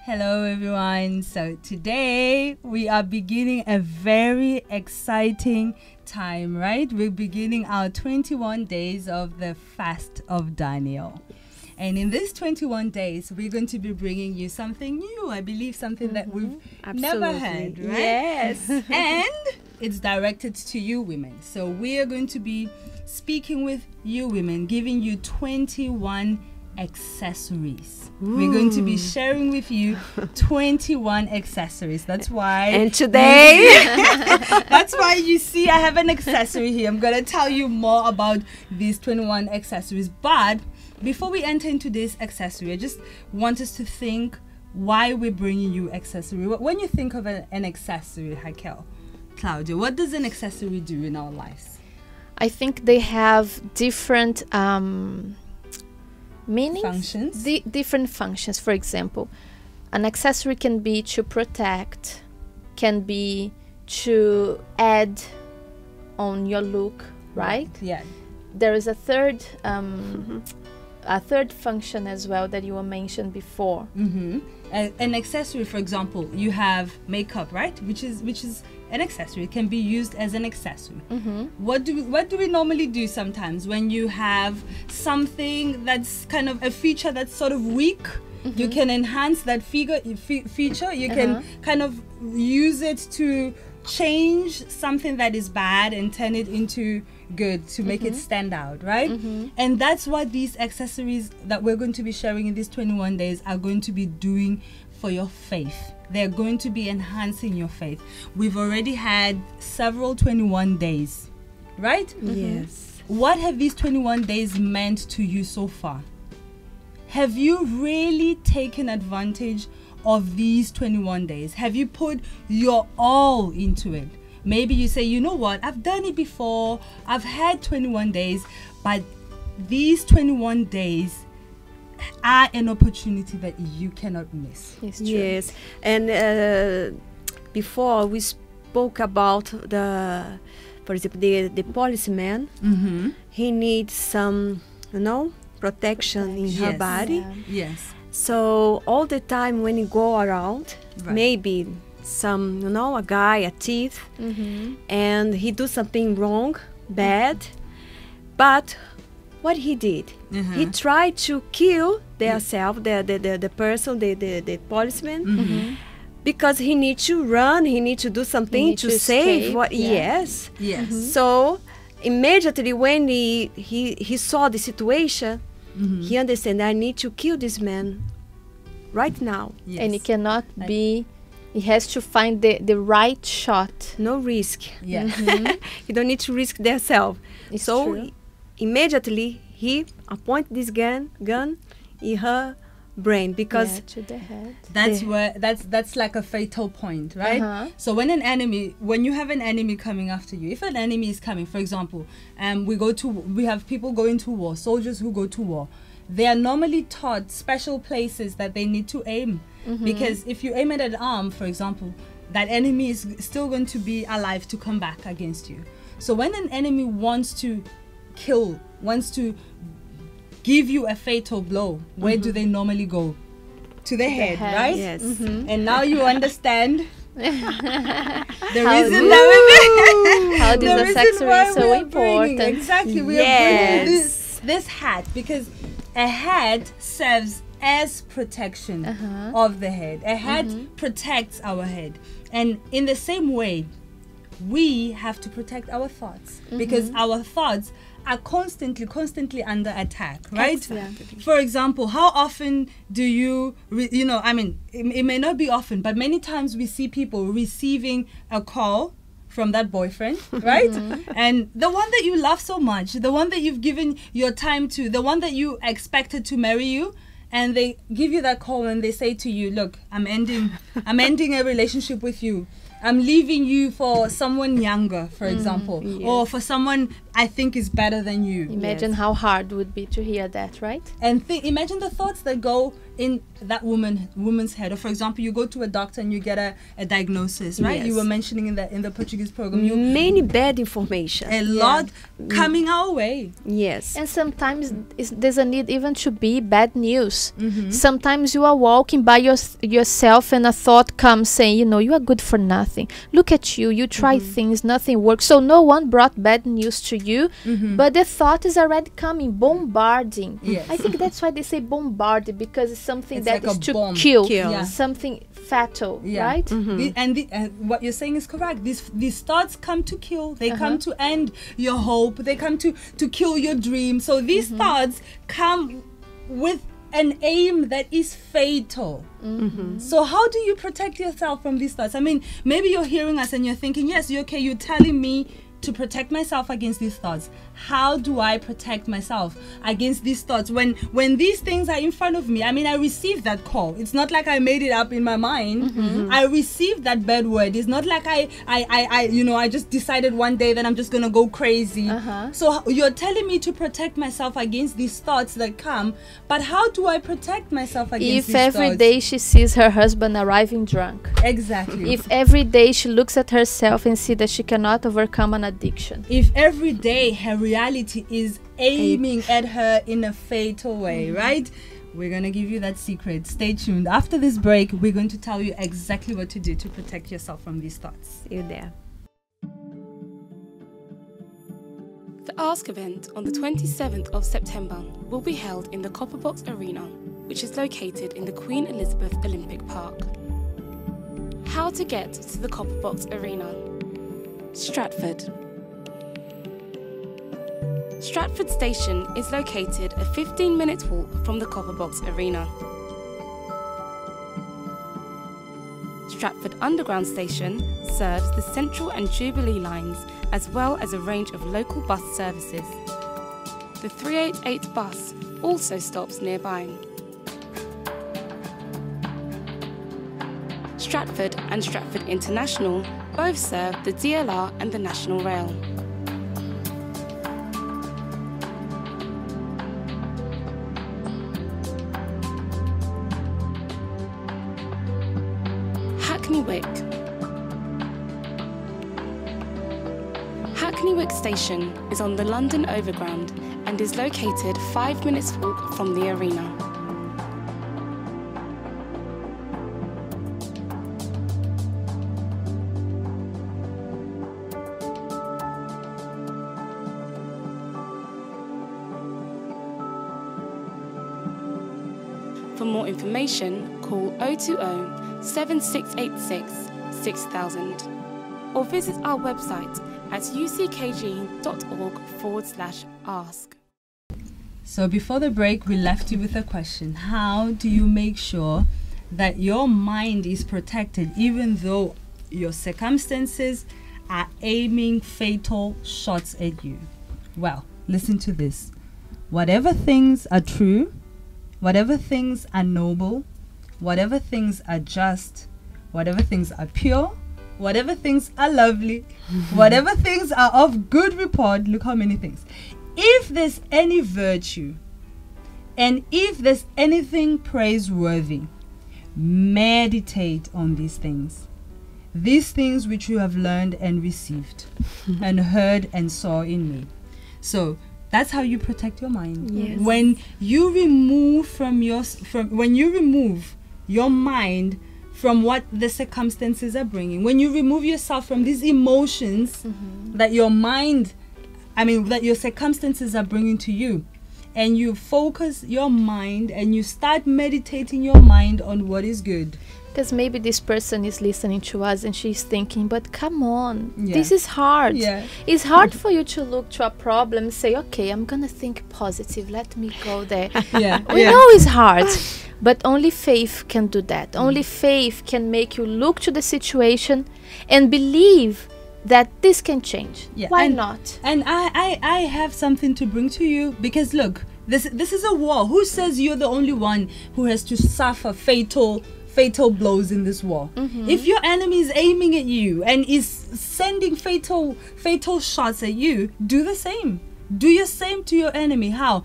Hello everyone. So today we are beginning a very exciting time, right? We're beginning our 21 days of the fast of Daniel. And in these 21 days, we're going to be bringing you something new. I believe something that we've never had, right? Yes. And it's directed to you women. So we are going to be speaking with you women, giving you 21 accessories. We're going to be sharing with you 21 accessories. That's why. And today, that's why you see I have an accessory here. I'm going to tell you more about these 21 accessories. But before we enter into this accessory, I just want us to think why we're bringing you accessory. When you think of an accessory, Raquel, Claudia, what does an accessory do in our lives? I think they have different meanings, Functions. Different functions. For example, an accessory can be to protect, can be to add on your look, right? Yeah. There is a third function as well that you were mentioned before. An accessory, for example, you have makeup, right? Which is an accessory. It can be used as an accessory. What do we normally do sometimes when you have something that's kind of a feature that's sort of weak? You can enhance that feature. You can kind of use it to change something that is bad and turn it into good, to make it stand out, right? And that's what these accessories that we're going to be sharing in these 21 days are going to be doing for your faith. They're going to be enhancing your faith. We've already had several 21 days, right? yes. What have these 21 days meant to you so far? Have you really taken advantage of these 21 days? Have you put your all into it? Maybe you say, you know what, I've done it before, I've had 21 days, but these 21 days are an opportunity that you cannot miss. It's true. Yes. And before we spoke about for example, the policeman. He needs some, protection in her Yes. body. Yeah. Yes. So all the time when you go around, Right. maybe some, a guy, a thief, and he do something wrong, bad, but what he did, he tried to kill themselves, the person, the policeman, because he needs to run, he needs to do something need to to save escape, what. yeah. Yes. Yes. So immediately when he saw the situation, he understand, I need to kill this man right now. Yes. And it cannot be, he has to find the right shot. No risk. Yeah. You don't need to risk themselves. It's So true. immediately he appointed this gun in her brain, because Yeah, to the head. That's where that's like a fatal point, right? So when you have an enemy coming after you, if an enemy is coming, for example, we have people going to war, soldiers who go to war. They are normally taught special places that they need to aim, because if you aim at an arm, for example, that enemy is still going to be alive to come back against you. So when an enemy wants to give you a fatal blow, where do they normally go? To the head, head. right? yes. And now you understand the How- reason that How the this reason accessory why is so we are bringing- important. Exactly, we are Yes. bringing this hat because a hat serves as protection of the head. A hat protects our head, and in the same way, we have to protect our thoughts, because our thoughts are constantly under attack, right? Exactly. For example, how often do you, it may not be often, but many times we see people receiving a call from that boyfriend, right? And the one that you love so much, the one that you've given your time to, the one that you expected to marry you, and they give you that call and they say to you, look, I'm ending a relationship with you. I'm leaving you for someone younger, for example, or for someone I think is better than you. Imagine how hard it would be to hear that, right? And imagine the thoughts that go in that woman's head. Or for example, you go to a doctor and you get a diagnosis, right? Yes. You were mentioning in the Portuguese program, Many bad information. a lot coming our way. Yes. And sometimes there's a need even to be bad news. Sometimes you are walking by yourself and a thought comes saying, you are good for nothing. Look at you. You try things, nothing works. So no one brought bad news to you, but the thought is already coming, bombarding. Yes. I think that's why they say bombarded, because it's something It's that like is a to bomb. kill, Yeah. something fatal, Yeah. right? And what you're saying is correct. These thoughts come to kill. They come to end your hope. They come to kill your dream. So these thoughts come with an aim that is fatal. So how do you protect yourself from these thoughts? I mean, maybe you're hearing us and you're thinking, yes, you're telling me to protect myself against these thoughts. How do I protect myself against these thoughts when these things are in front of me? I mean, I received that call. It's not like I made it up in my mind. I received that bad word. It's not like I just decided one day that I'm just gonna go crazy. So you're telling me to protect myself against these thoughts that come, but how do I protect myself against these If every thoughts? day she sees her husband arriving drunk, Exactly. if every day she looks at herself and see that she cannot overcome an addiction, If every day her reality is aiming at her in a fatal way, right? We're going to give you that secret. Stay tuned. After this break, we're going to tell you exactly what to do to protect yourself from these thoughts. You there. The Ask event on the 27th of September will be held in the Copperbox Arena, which is located in the Queen Elizabeth Olympic Park. How to get to the Copperbox Arena. Stratford. Stratford Station is located a 15-minute walk from the Copperbox Arena. Stratford Underground Station serves the Central and Jubilee lines as well as a range of local bus services. The 388 bus also stops nearby. Stratford and Stratford International both serve the DLR and the National Rail. Hackney Wick. Hackney Wick Station is on the London Overground and is located 5 minutes walk from the arena. For more information, call 020 7686 6000 or visit our website at uckg.org/ask. So before the break, we left you with a question. How do you make sure that your mind is protected even though your circumstances are aiming fatal shots at you? Well, listen to this. Whatever things are true, whatever things are noble, whatever things are just, whatever things are pure, whatever things are lovely, whatever things are of good report, look how many things. If there's any virtue, and if there's anything praiseworthy, meditate on these things. These things which you have learned and received, and heard and saw in me. So that's how you protect your mind. Yes. When you remove when you remove your mind from what the circumstances are bringing, when you remove yourself from these emotions that your mind, that your circumstances are bringing to you, and you focus your mind and you start meditating your mind on what is good. because maybe this person is listening to us and she's thinking, but come on, Yeah. this is hard. Yeah. It's hard for you to look to a problem and say, okay, I'm gonna think positive, let me go there. Yeah. We know it's hard, but only faith can do that. Only faith can make you look to the situation and believe that this can change. Yeah, Why and- not? And I have something to bring to you, because look, this is a war. Who says you're the only one who has to suffer fatal blows in this war? If your enemy is aiming at you and is sending fatal shots at you, do the same. Do your same to your enemy. How?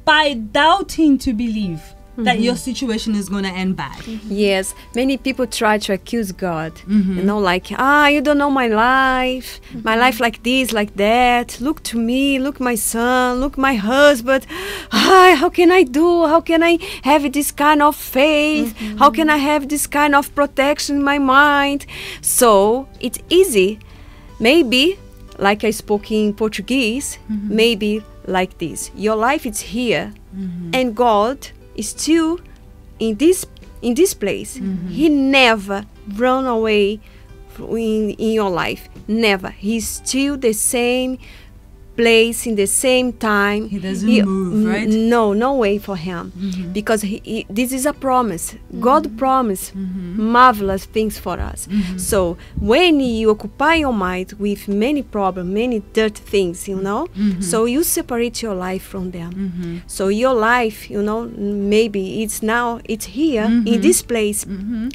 By doubting to believe. that your situation is going to end bad. Yes, many people try to accuse God. You know, like, you don't know my life like this, like that. Look to me, look my son, look my husband. How can I do? How can I have this kind of faith? How can I have this kind of protection in my mind? So it's easy. Maybe, like I spoke in Portuguese, maybe like this. Your life is here, and God is still in this place. He never run away in your life. Never. He's still the same place in the same time. He doesn't move, right? No way for him, because this is a promise. God promised marvelous things for us. So when you occupy your mind with many problems, many dirty things, you know, so you separate your life from them. So your life, you know, maybe it's here in this place.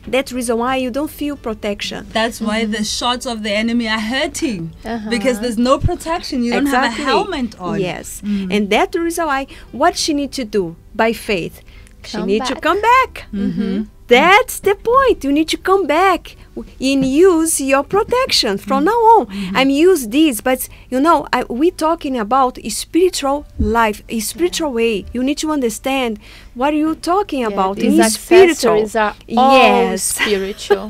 That's the reason why you don't feel protection. That's why the shots of the enemy are hurting, because there's no protection. You don't have a helmet on. Yes. And that's the reason why what she needs to do by faith, she needs to come back. That's the point. You need to come back and use your protection from now on. I'm use this, but you know, we're talking about a spiritual life, a spiritual way. You need to understand what you're talking about. These In spiritual, accessories are all spiritual.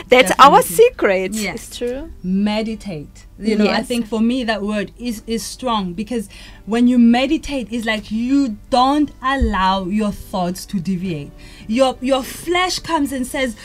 That's our secret. Yes. It's true. Meditate. You know, I think for me that word is strong, because when you meditate, it's like you don't allow your thoughts to deviate. Your flesh comes and says,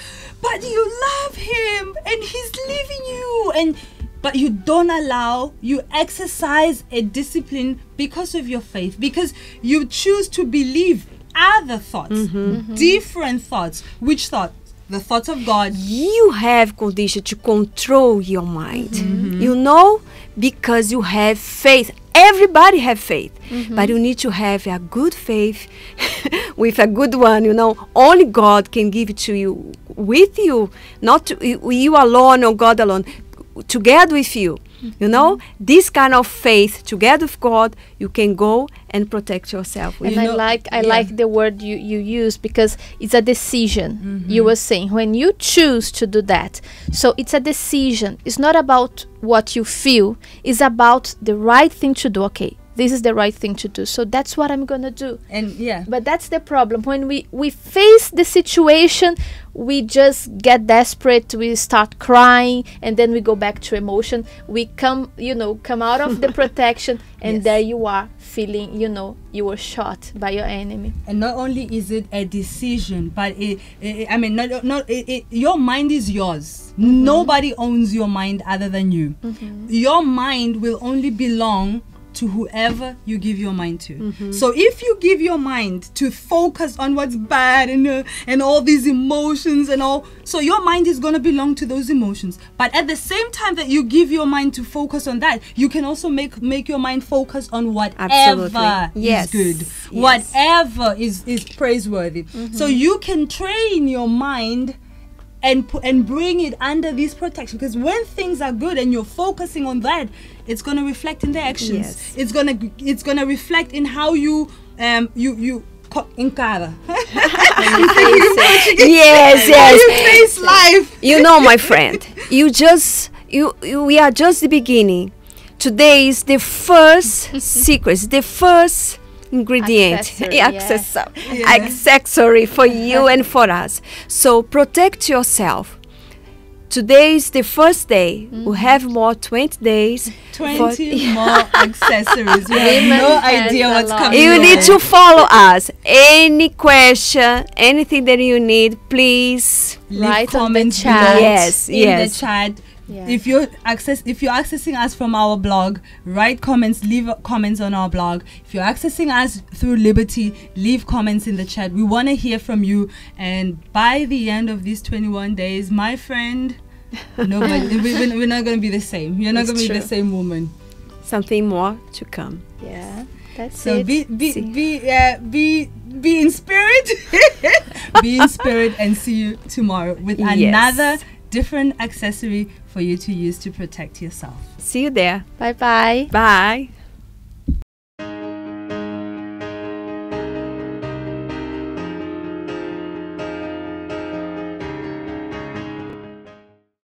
but you love him and he's leaving you, but you don't allow, you exercise a discipline because of your faith, because you choose to believe other thoughts, different thoughts. Which thought? The thoughts of God. You have condition to control your mind. You know, because you have faith. Everybody have faith, but you need to have a good faith with a good one. You know, only God can give it to you, with you, not you alone or God alone, together with you. You know, this kind of faith together with God, you can go and protect yourself. And I like the word you use, because it's a decision. You were saying when you choose to do that, so it's a decision. It's not about what you feel, it's about the right thing to do. Okay, this is the right thing to do, so that's what I'm gonna do. And but that's the problem. When we face the situation, we just get desperate, we start crying, and then we go back to emotion. We come out of the protection, and there you are feeling, you were shot by your enemy. And not only is it a decision, but your mind is yours. Nobody owns your mind other than you. Your mind will only belong to whoever you give your mind to. So if you give your mind to focus on what's bad and all these emotions and all, so your mind is going to belong to those emotions. But at the same time that you give your mind to focus on that, you can also make your mind focus on whatever is good, whatever is praiseworthy. So you can train your mind and bring it under this protection, because when things are good and you're focusing on that, it's going to reflect in the actions. It's going to reflect in how you encara. You face life. You know, my friend, we are just the beginning. Today is the first secret, the first ingredient, accessory for you and for us. So protect yourself. Today is the first day. We have more 20 days. 20 more accessories. We have no idea what's coming. You need to follow us. Any question, anything that you need, please leave comments below. Yes, in the chat. Yeah. If you're accessing us from our blog, write comments, leave comments on our blog. If you're accessing us through Liberty, leave comments in the chat. We want to hear from you. And by the end of these 21 days, my friend, we're not going to be the same. You're not going to be the same woman. Something more to come. Yeah, that's so it. Be in spirit. Be in spirit, and see you tomorrow with another different accessory for you to use to protect yourself. See you there. Bye-bye. Bye.